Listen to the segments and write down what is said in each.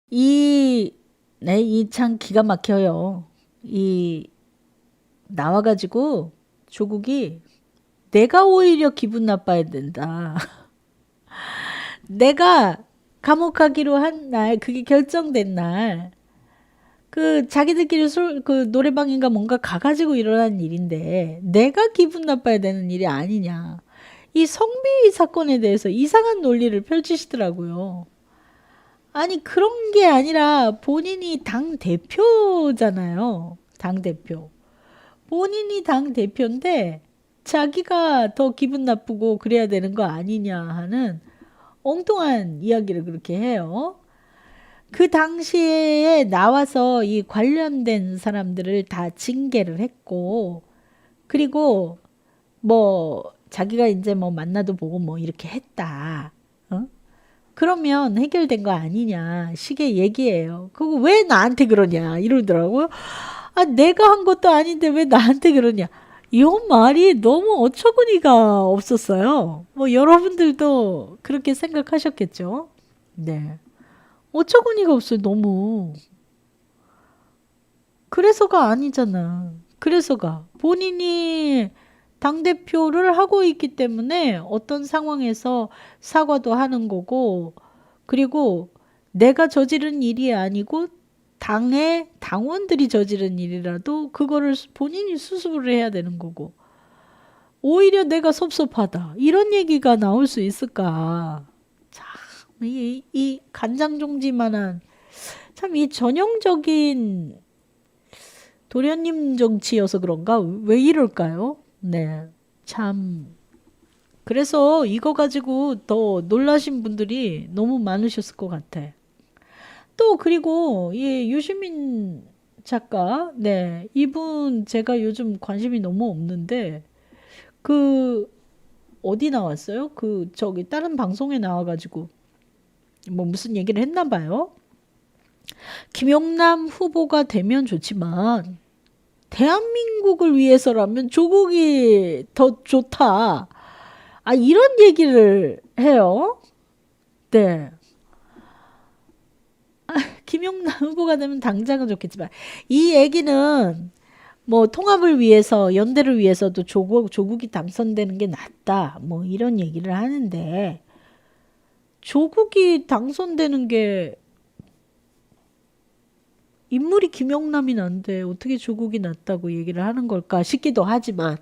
이 참 기가 막혀요. 나와가지고 조국이 내가 오히려 기분 나빠야 된다. 내가 감옥 가기로 한 날, 그게 결정된 날, 자기들끼리 노래방인가 뭔가 가가지고 일어난 일인데, 내가 기분 나빠야 되는 일이 아니냐. 이 성비 사건에 대해서 이상한 논리를 펼치시더라고요. 아니, 그런 게 아니라 본인이 당 대표잖아요. 당 대표. 본인이 당 대표인데 자기가 더 기분 나쁘고 그래야 되는 거 아니냐 하는 엉뚱한 이야기를 그렇게 해요. 그 당시에 나와서 이 관련된 사람들을 다 징계를 했고, 그리고 뭐 자기가 이제 뭐 만나도 보고 뭐 이렇게 했다. 어? 그러면 해결된 거 아니냐 식의 얘기예요. 그거 왜 나한테 그러냐 이러더라고요. 아, 내가 한 것도 아닌데 왜 나한테 그러냐. 이 말이 너무 어처구니가 없었어요. 뭐 여러분들도 그렇게 생각하셨겠죠? 네. 어처구니가 없어요. 너무. 그래서가 아니잖아. 그래서가 본인이 당대표를 하고 있기 때문에 어떤 상황에서 사과도 하는 거고, 그리고 내가 저지른 일이 아니고 당의 당원들이 저지른 일이라도 그거를 본인이 수습을 해야 되는 거고, 오히려 내가 섭섭하다. 이런 얘기가 나올 수 있을까? 참, 이 간장종지만한, 참 이 전형적인 도련님 정치여서 그런가? 왜 이럴까요? 네. 참. 그래서 이거 가지고 더 놀라신 분들이 너무 많으셨을 것 같아. 또 그리고 이 유시민 작가, 네. 이분 제가 요즘 관심이 너무 없는데 그 어디 나왔어요? 저기 다른 방송에 나와가지고 뭐 무슨 얘기를 했나 봐요. 김용남 후보가 되면 좋지만 대한민국을 위해서라면 조국이 더 좋다. 아, 이런 얘기를 해요. 네. 김용남 후보가 되면 당장은 좋겠지만, 이 얘기는 뭐 통합을 위해서, 연대를 위해서도 조국이 당선되는 게 낫다. 뭐 이런 얘기를 하는데, 조국이 당선되는 게 인물이 김용남이 난데 어떻게 조국이 낫다고 얘기를 하는 걸까 싶기도 하지만,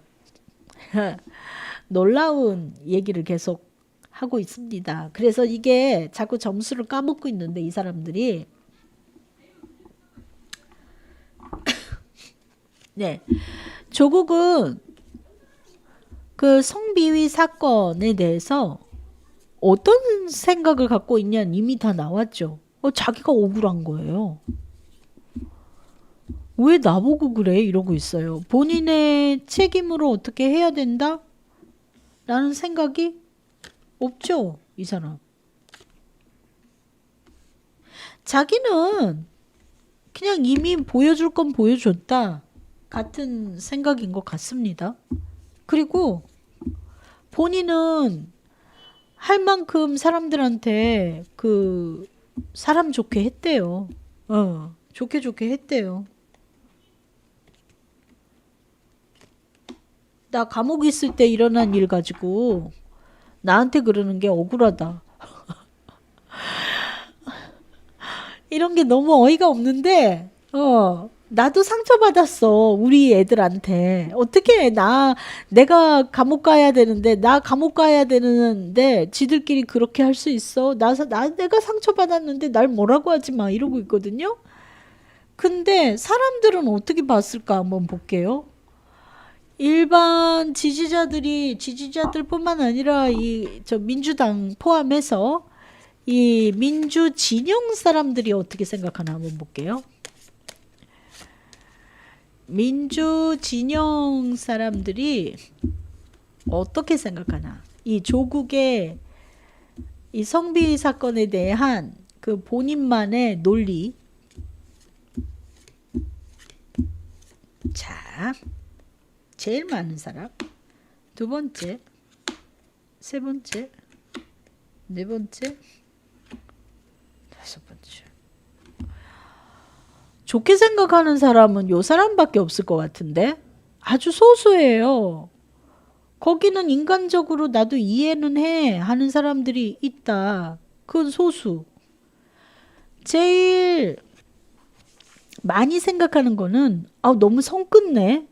놀라운 얘기를 계속 하고 있습니다. 그래서 이게 자꾸 점수를 까먹고 있는데 이 사람들이 네. 조국은 그 성비위 사건에 대해서 어떤 생각을 갖고 있냐는 이미 다 나왔죠. 자기가 억울한 거예요. 왜 나보고 그래? 이러고 있어요. 본인의 책임으로 어떻게 해야 된다? 라는 생각이 없죠. 이 사람. 자기는 그냥 이미 보여줄 건 보여줬다. 같은 생각인 것 같습니다. 그리고 본인은 할 만큼 사람들한테 사람 좋게 했대요. 좋게 했대요. 나 감옥에 있을 때 일어난 일 가지고 나한테 그러는 게 억울하다. 이런 게 너무 어이가 없는데, 나도 상처받았어. 우리 애들한테. 어떻게 내가 감옥 가야 되는데, 나 감옥 가야 되는데, 지들끼리 그렇게 할 수 있어? 내가 상처받았는데 날 뭐라고 하지 마. 이러고 있거든요. 근데 사람들은 어떻게 봤을까 한번 볼게요. 일반 지지자들뿐만 아니라 저 민주당 포함해서 이 민주 진영 사람들이 어떻게 생각하나 한번 볼게요. 민주 진영 사람들이 어떻게 생각하나. 이 조국의 이 성비 사건에 대한 그 본인만의 논리. 자, 제일 많은 사람. 두 번째, 세 번째, 네 번째, 다섯 번째. 좋게 생각하는 사람은 요 사람밖에 없을 것 같은데 아주 소수예요. 거기는 인간적으로 나도 이해는 해 하는 사람들이 있다. 그건 소수. 제일 많이 생각하는 거는 너무 성 끊네.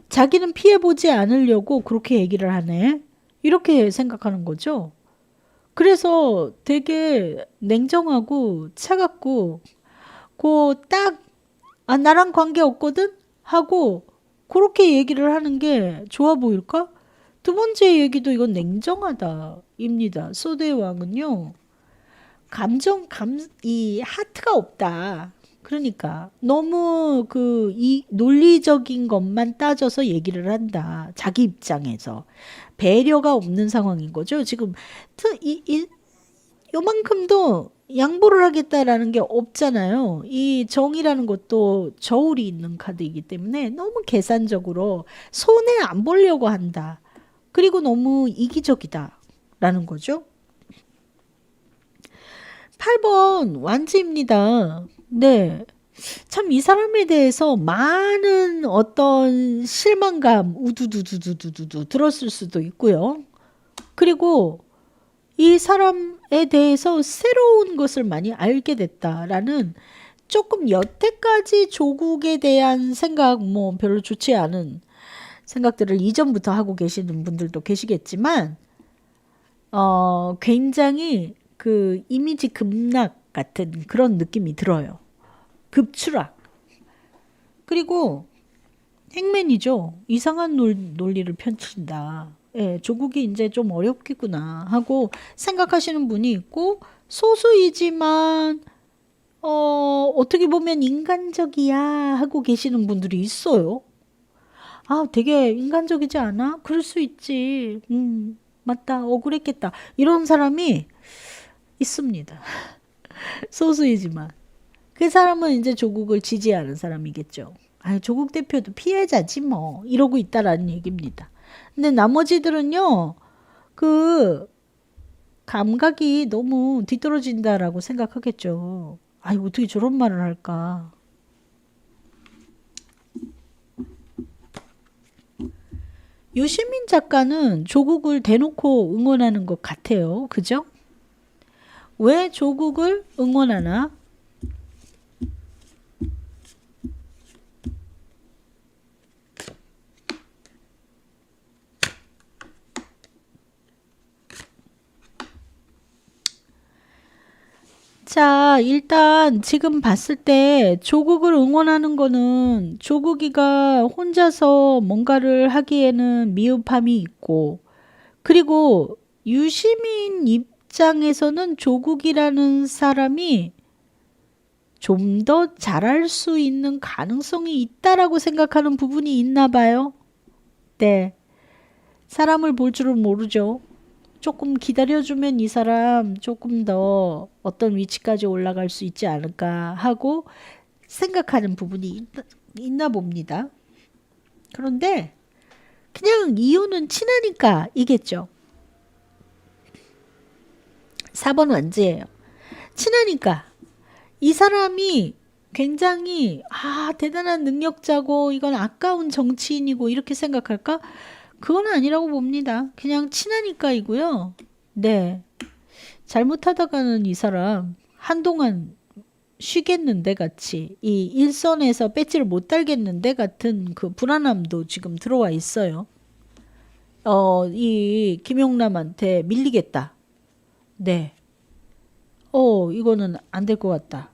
자기는 피해보지 않으려고 그렇게 얘기를 하네. 이렇게 생각하는 거죠. 그래서 되게 냉정하고 차갑고 딱 나랑 관계 없거든? 하고 그렇게 얘기를 하는 게 좋아 보일까? 두 번째 얘기도 이건 냉정하다입니다. 소드의 왕은요. 이 하트가 없다. 그러니까 너무 이 논리적인 것만 따져서 얘기를 한다. 자기 입장에서 배려가 없는 상황인 거죠. 지금 요만큼도 양보를 하겠다라는 게 없잖아요. 이 정이라는 것도 저울이 있는 카드이기 때문에 너무 계산적으로 손해 안 보려고 한다. 그리고 너무 이기적이다라는 거죠. 8번 완지입니다. 네. 참 이 사람에 대해서 많은 어떤 실망감 우두두두두두두 들었을 수도 있고요. 그리고 이 사람에 대해서 새로운 것을 많이 알게 됐다라는 조금 여태까지 조국에 대한 생각 별로 좋지 않은 생각들을 이전부터 하고 계시는 분들도 계시겠지만 굉장히 그 이미지 급락 같은 그런 느낌이 들어요. 급추락. 그리고 행맨이죠. 이상한 논리를 펼친다. 예, 조국이 이제 좀 어렵겠구나 하고 생각하시는 분이 있고 소수이지만 어떻게 보면 인간적이야 하고 계시는 분들이 있어요. 되게 인간적이지 않아? 그럴 수 있지. 맞다. 억울했겠다. 이런 사람이 있습니다. 소수이지만. 그 사람은 이제 조국을 지지하는 사람이겠죠. 조국 대표도 피해자지 뭐. 이러고 있다라는 얘기입니다. 근데 나머지들은요. 그 감각이 너무 뒤떨어진다라고 생각하겠죠. 어떻게 저런 말을 할까. 유시민 작가는 조국을 대놓고 응원하는 것 같아요. 그죠? 왜 조국을 응원하나? 자, 일단 지금 봤을 때 조국을 응원하는 거는 조국이가 혼자서 뭔가를 하기에는 미흡함이 있고, 그리고 유시민 입장에서는 조국이라는 사람이 좀 더 잘할 수 있는 가능성이 있다라고 생각하는 부분이 있나 봐요. 네. 사람을 볼 줄은 모르죠. 조금 기다려주면 이 사람 조금 더 어떤 위치까지 올라갈 수 있지 않을까 하고 생각하는 부분이 있나 봅니다. 그런데 그냥 이유는 친하니까 이겠죠. 4번 완지예요. 친하니까 이 사람이 굉장히 대단한 능력자고 이건 아까운 정치인이고 이렇게 생각할까? 그건 아니라고 봅니다. 그냥 친하니까이고요. 네. 잘못하다가는 이 사람 한동안 쉬겠는데 같이 이 일선에서 배지를 못 달겠는데 같은 그 불안함도 지금 들어와 있어요. 이 김용남한테 밀리겠다. 네. 이거는 안 될 것 같다.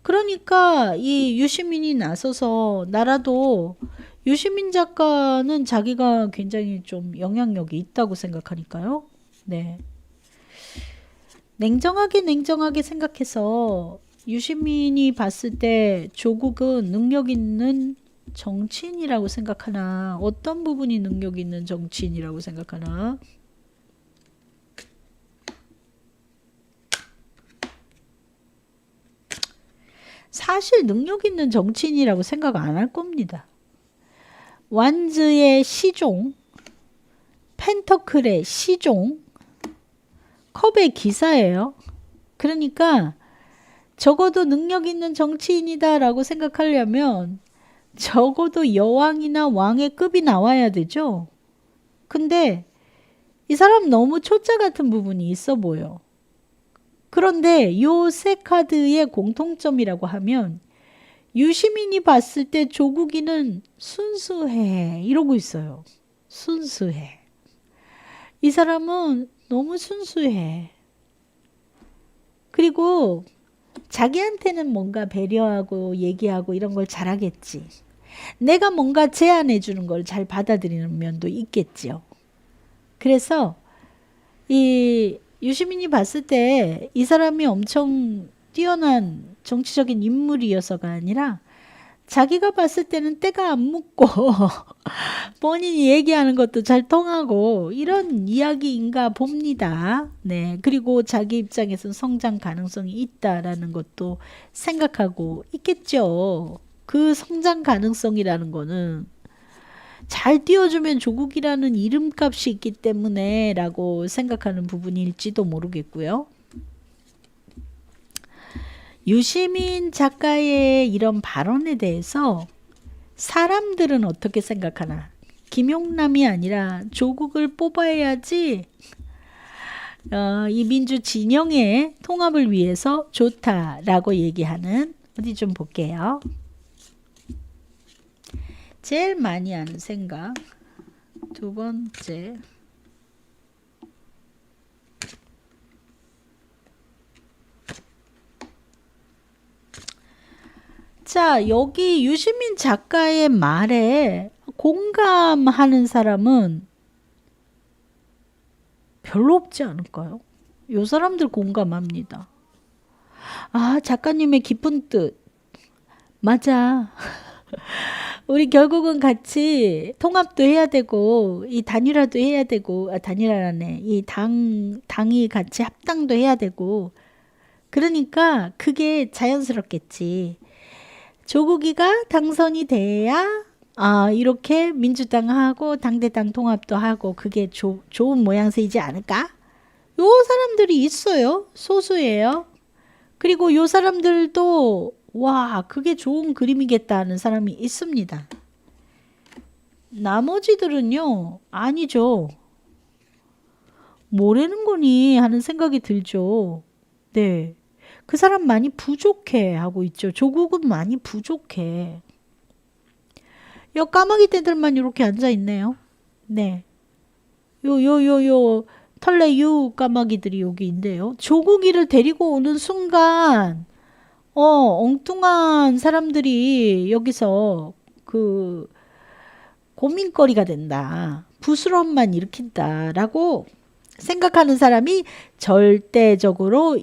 그러니까 이 유시민이 나서서 나라도 유시민 작가는 자기가 굉장히 좀 영향력이 있다고 생각하니까요. 네. 냉정하게 생각해서 유시민이 봤을 때 조국은 능력 있는 정치인이라고 생각하나? 어떤 부분이 능력 있는 정치인이라고 생각하나? 사실 능력 있는 정치인이라고 생각 안 할 겁니다. 완즈의 시종, 펜터클의 시종, 컵의 기사예요. 그러니까 적어도 능력 있는 정치인이다라고 생각하려면 적어도 여왕이나 왕의 급이 나와야 되죠. 근데 이 사람 너무 초짜 같은 부분이 있어 보여. 그런데 요 세 카드의 공통점이라고 하면 유시민이 봤을 때 조국이는 순수해 이러고 있어요. 순수해. 이 사람은 너무 순수해. 그리고 자기한테는 뭔가 배려하고 얘기하고 이런 걸 잘하겠지. 내가 뭔가 제안해 주는 걸 잘 받아들이는 면도 있겠지요. 그래서 이 유시민이 봤을 때 이 사람이 엄청 뛰어난 정치적인 인물이어서가 아니라 자기가 봤을 때는 때가 안 묻고 본인이 얘기하는 것도 잘 통하고 이런 이야기인가 봅니다. 네. 그리고 자기 입장에서는 성장 가능성이 있다라는 것도 생각하고 있겠죠. 그 성장 가능성이라는 거는 잘 띄워주면 조국이라는 이름값이 있기 때문에 라고 생각하는 부분일지도 모르겠고요. 유시민 작가의 이런 발언에 대해서 사람들은 어떻게 생각하나? 김용남이 아니라 조국을 뽑아야지 이 민주 진영의 통합을 위해서 좋다라고 얘기하는 어디 좀 볼게요. 제일 많이 하는 생각 두 번째 자 여기 유시민 작가의 말에 공감하는 사람은 별로 없지 않을까요? 요 사람들 공감합니다. 아 작가님의 깊은 뜻 맞아. 우리 결국은 같이 통합도 해야 되고 이 단일화도 해야 되고 단일화라네 이 당이 같이 합당도 해야 되고 그러니까 그게 자연스럽겠지. 조국이가 당선이 돼야 이렇게 민주당하고 당대당 통합도 하고 그게 좋은 모양새이지 않을까? 요 사람들이 있어요. 소수예요. 그리고 요 사람들도 와 그게 좋은 그림이겠다 하는 사람이 있습니다. 나머지들은요 아니죠. 뭐라는 거니 하는 생각이 들죠. 네, 그 사람 많이 부족해 하고 있죠. 조국은 많이 부족해. 요 까마귀 떼들만 이렇게 앉아 있네요. 네, 요 털레 유 까마귀들이 여기 있는데요. 조국이를 데리고 오는 순간 엉뚱한 사람들이 여기서 그 고민거리가 된다. 부스럼만 일으킨다라고 생각하는 사람이 절대적으로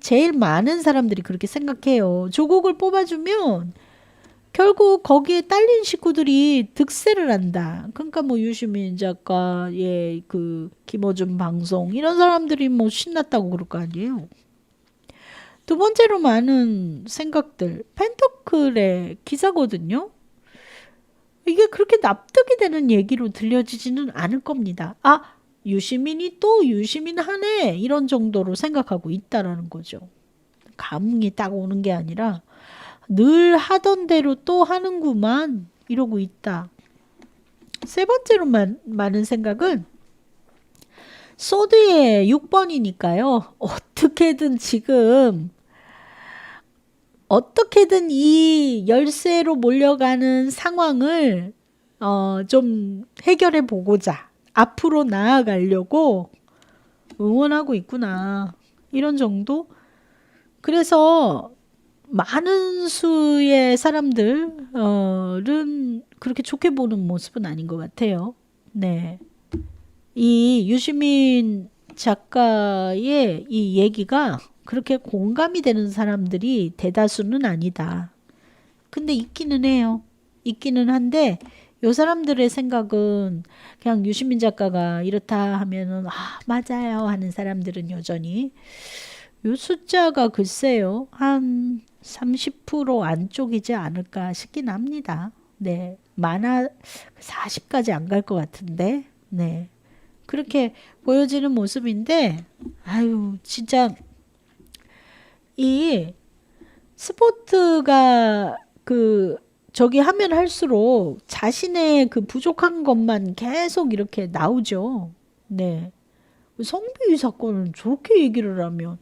제일 많은 사람들이 그렇게 생각해요. 조국을 뽑아주면 결국 거기에 딸린 식구들이 득세를 한다. 그러니까 뭐 유시민 작가의 그 김어준 방송 이런 사람들이 뭐 신났다고 그럴 거 아니에요. 두 번째로 많은 생각들 펜터클의 기사거든요. 이게 그렇게 납득이 되는 얘기로 들려지지는 않을 겁니다. 유시민이 또 유시민 하네 이런 정도로 생각하고 있다라는 거죠. 감흥이 딱 오는 게 아니라 늘 하던 대로 또 하는구만 이러고 있다. 세 번째로 많은 생각은 소드의 6번이니까요. 어떻게든 이 열세로 몰려가는 상황을 좀 해결해 보고자 앞으로 나아가려고 응원하고 있구나 이런 정도. 그래서 많은 수의 사람들은 그렇게 좋게 보는 모습은 아닌 것 같아요. 네, 이 유시민 작가의 이 얘기가 그렇게 공감이 되는 사람들이 대다수는 아니다. 근데 있기는 해요. 있기는 한데 요 사람들의 생각은 그냥 유시민 작가가 이렇다 하면은 맞아요 하는 사람들은 여전히 요 숫자가 글쎄요 한 30% 안쪽이지 않을까 싶긴 합니다. 네, 많아 40까지 안 갈 것 같은데 네 그렇게 보여지는 모습인데 아유 진짜 이 스포츠가 그 저기 하면 할수록 자신의 그 부족한 것만 계속 이렇게 나오죠. 네. 성비위 사건은 저렇게 얘기를 하면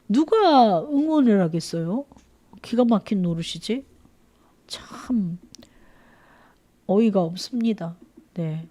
누가 응원을 하겠어요? 기가 막힌 노릇이지. 참 어이가 없습니다. 네.